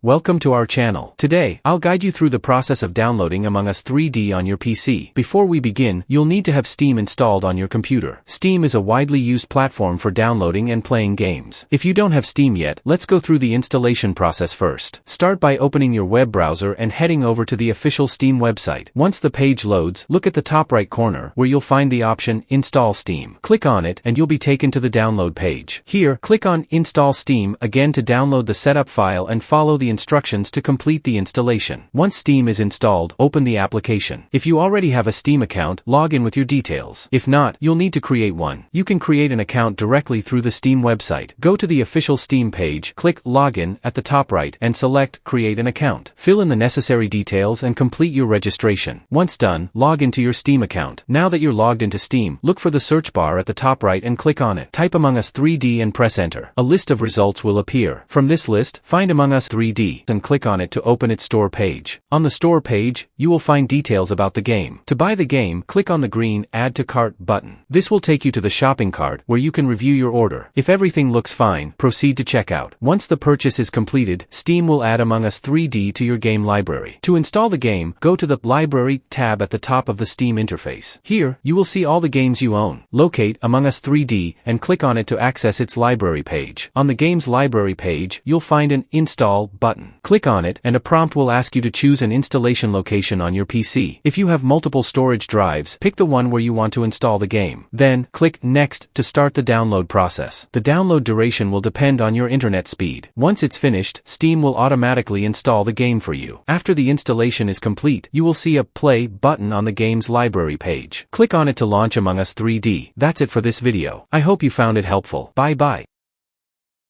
Welcome to our channel. Today, I'll guide you through the process of downloading Among Us 3D on your PC. Before we begin, you'll need to have Steam installed on your computer. Steam is a widely used platform for downloading and playing games. If you don't have Steam yet, let's go through the installation process first. Start by opening your web browser and heading over to the official Steam website. Once the page loads, look at the top right corner where you'll find the option Install Steam. Click on it and you'll be taken to the download page. Here, click on Install Steam again to download the setup file and follow the instructions to complete the installation. Once Steam is installed, open the application. If you already have a Steam account, log in with your details. If not, you'll need to create one. You can create an account directly through the Steam website. Go to the official Steam page, click Login at the top right, and select Create an account. Fill in the necessary details and complete your registration. Once done, log into your Steam account. Now that you're logged into Steam, look for the search bar at the top right and click on it. Type Among Us 3D and press Enter. A list of results will appear. From this list, find Among Us 3D and click on it to open its store page. On the store page, you will find details about the game. To buy the game, click on the green Add to Cart button. This will take you to the shopping cart where you can review your order. If everything looks fine, proceed to checkout. Once the purchase is completed, Steam will add Among Us 3D to your game library. To install the game, go to the Library tab at the top of the Steam interface. Here, you will see all the games you own. Locate Among Us 3D and click on it to access its library page. On the game's library page, you'll find an Install button. Click on it and a prompt will ask you to choose an installation location on your PC. If you have multiple storage drives, pick the one where you want to install the game. Then, click Next to start the download process. The download duration will depend on your internet speed. Once it's finished, Steam will automatically install the game for you. After the installation is complete, you will see a Play button on the game's library page. Click on it to launch Among Us 3D. That's it for this video. I hope you found it helpful. Bye bye.